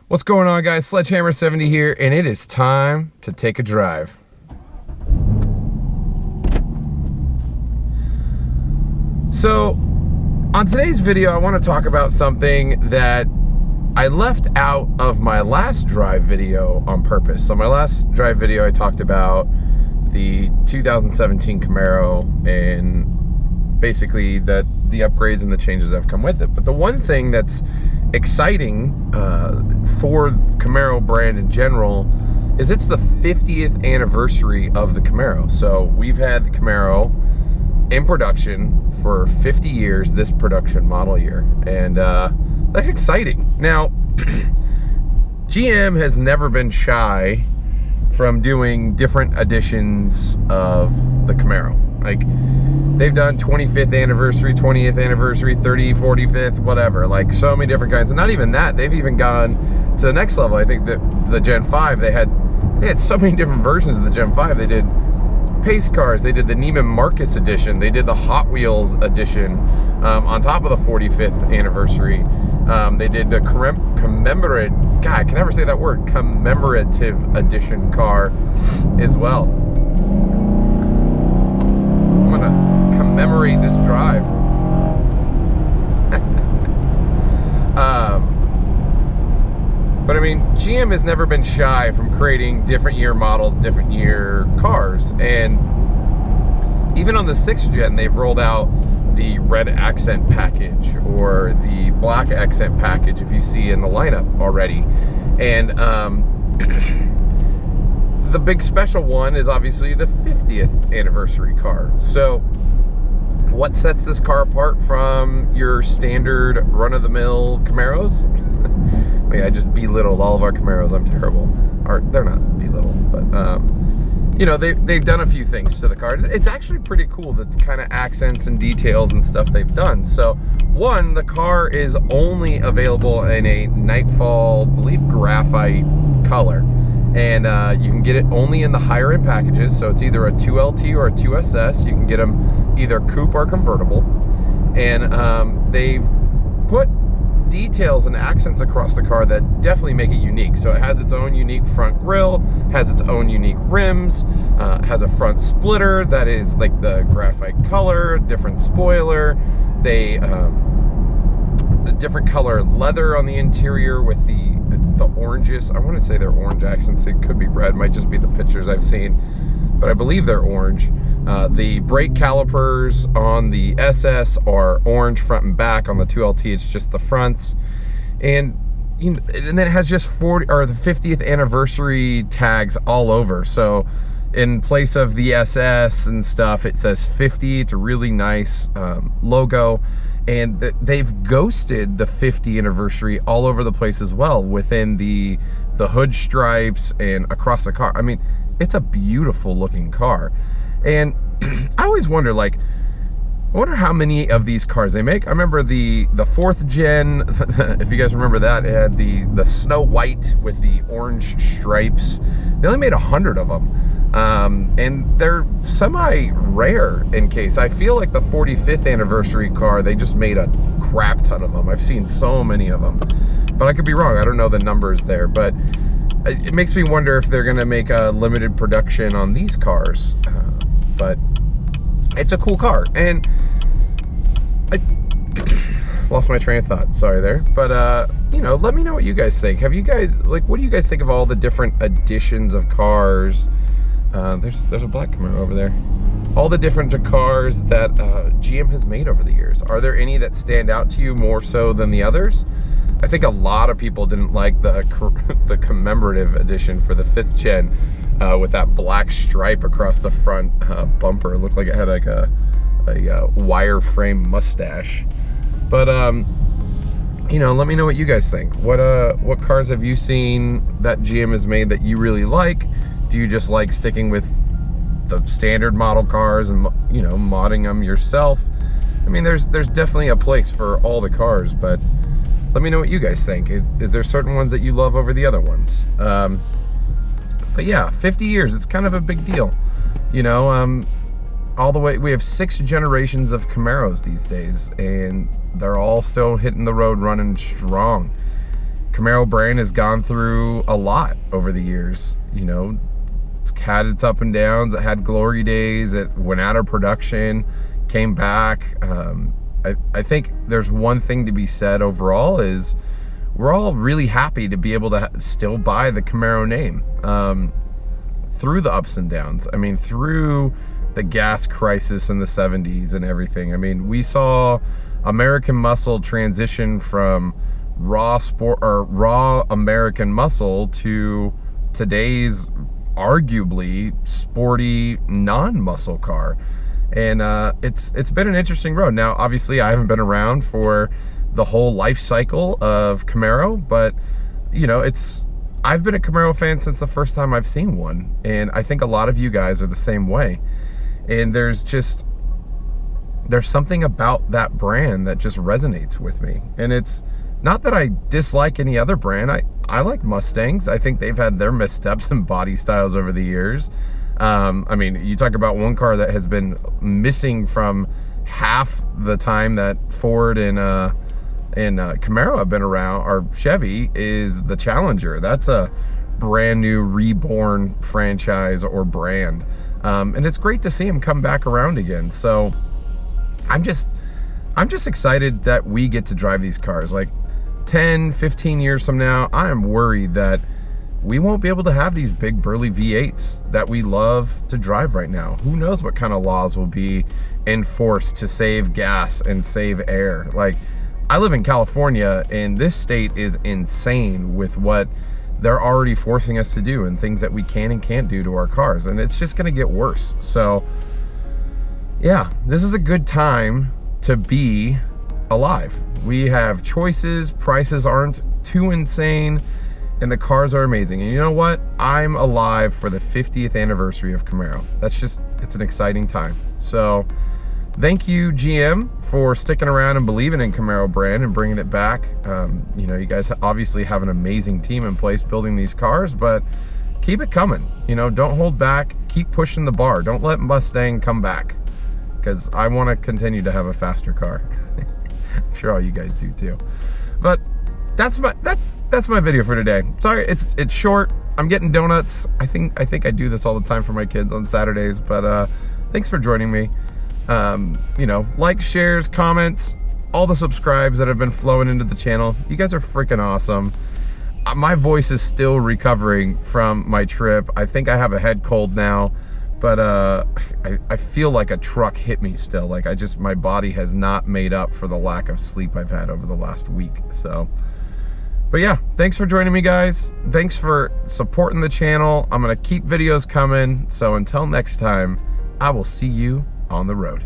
What's going on, guys? Sledgehammer70 here, and it is time to take a drive. So, on today's video, I want to talk about something that I left out of my last drive video on purpose. So my last drive video, I talked about the 2017 Camaro and basically the upgrades and the changes that have come with it. But the one thing that's exciting for Camaro brand in general is it's the 50th anniversary of the Camaro. So we've had the Camaro in production for 50 years this production model year, and that's exciting. Now GM has never been shy from doing different editions of the Camaro. Like, they've done 25th anniversary, 20th anniversary, 30, 45th, whatever. Like, so many different kinds. And not even that, they've even gone to the next level. I think that the Gen 5, they had so many different versions of the Gen 5. They did pace cars, they did the Neiman Marcus edition, they did the Hot Wheels edition on top of the 45th anniversary. They did the commemorative, God, I can never say that word, commemorative edition car as well. I'm gonna commemorate this drive. But I mean, GM has never been shy from creating different year models, different year cars. And even on the 6th gen, they've rolled out the red accent package or the black accent package, if you see in the lineup already. And the big special one is obviously the 50th anniversary car. So what sets this car apart from your standard run-of-the-mill Camaros? Wait, I just belittled all of our Camaros. I'm terrible. Or they're not belittled, but you know, they've done a few things to the car. It's actually pretty cool, the kind of accents and details and stuff they've done. So one, the car is only available in a Nightfall, I believe, graphite color. And you can get it only in the higher end packages. So it's either a 2LT or a 2SS. You can get them either coupe or convertible. And they've put details and accents across the car that definitely make it unique. So it has its own unique front grille, has its own unique rims, has a front splitter that is like the graphite color, different spoiler. They the different color leather on the interior with the oranges. I want to say they're orange accents. It could be red, might just be the pictures I've seen, but I believe they're orange. The brake calipers on the SS are orange front and back. On the 2LT, it's just the fronts. And you know, and then it has just the 50th anniversary tags all over. So in place of the SS and stuff, it says 50. It's a really nice logo. And they've ghosted the 50th anniversary all over the place as well, within the hood stripes and across the car. I mean, it's a beautiful looking car. And I always wonder, like, I wonder how many of these cars they make. I remember the 4th gen, if you guys remember that, it had the Snow White with the orange stripes. They only made 100 of them. And they're semi-rare in case. I feel like the 45th anniversary car, they just made a crap ton of them. I've seen so many of them. But I could be wrong. I don't know the numbers there. But it makes me wonder if they're going to make a limited production on these cars. But it's a cool car. And I lost my train of thought. Sorry there. But, you know, let me know what you guys think. Have you guys, like, what do you guys think of all the different editions of cars? There's a black Camaro over there. All the different cars that GM has made over the years. Are there any that stand out to you more so than the others? I think a lot of people didn't like the commemorative edition for the 5th gen with that black stripe across the front bumper. It looked like it had like a wireframe mustache. But you know, let me know what you guys think. What cars have you seen that GM has made that you really like? Do you just like sticking with the standard model cars and, you know, modding them yourself? I mean, there's definitely a place for all the cars, but let me know what you guys think. Is there certain ones that you love over the other ones? But yeah, 50 years, it's kind of a big deal. You know, all the way, we have 6 generations of Camaros these days, and they're all still hitting the road running strong. Camaro brand has gone through a lot over the years. You know, it's had its up and downs. It had glory days. It went out of production, came back. I think there's one thing to be said overall is we're all really happy to be able to still buy the Camaro name through the ups and downs. I mean, through the gas crisis in the 70s and everything. I mean, we saw American muscle transition from raw American muscle to today's arguably sporty non-muscle car. And it's been an interesting road. Now, obviously, I haven't been around for the whole life cycle of Camaro, but you know, I've been a Camaro fan since the first time I've seen one, and I think a lot of you guys are the same way. And there's something about that brand that just resonates with me. And it's not that I dislike any other brand. I like Mustangs. I think they've had their missteps and body styles over the years. I mean, you talk about one car that has been missing from half the time that Ford and Camaro have been around, or Chevy, is the Challenger. That's a brand new reborn franchise or brand. And it's great to see him come back around again. So I'm just excited that we get to drive these cars. Like 10, 15 years from now, I am worried that we won't be able to have these big burly V8s that we love to drive right now. Who knows what kind of laws will be enforced to save gas and save air. Like, I live in California, and this state is insane with what they're already forcing us to do and things that we can and can't do to our cars, and it's just gonna get worse. So yeah, this is a good time to be alive. We have choices, prices aren't too insane, and the cars are amazing. And you know what? I'm alive for the 50th anniversary of Camaro. It's an exciting time. So thank you, GM, for sticking around and believing in Camaro brand and bringing it back. You know, you guys obviously have an amazing team in place building these cars, but keep it coming. You know, don't hold back. Keep pushing the bar. Don't let Mustang come back, because I want to continue to have a faster car. I'm sure all you guys do too. But that's my video for today. Sorry, it's short. I'm getting donuts. I think I do this all the time for my kids on Saturdays. But thanks for joining me. You know, likes, shares, comments, all the subscribes that have been flowing into the channel. You guys are freaking awesome. My voice is still recovering from my trip. I think I have a head cold now, but I feel like a truck hit me still. Like my body has not made up for the lack of sleep I've had over the last week. So, but yeah, thanks for joining me, guys. Thanks for supporting the channel. I'm gonna keep videos coming. So until next time, I will see you on the road.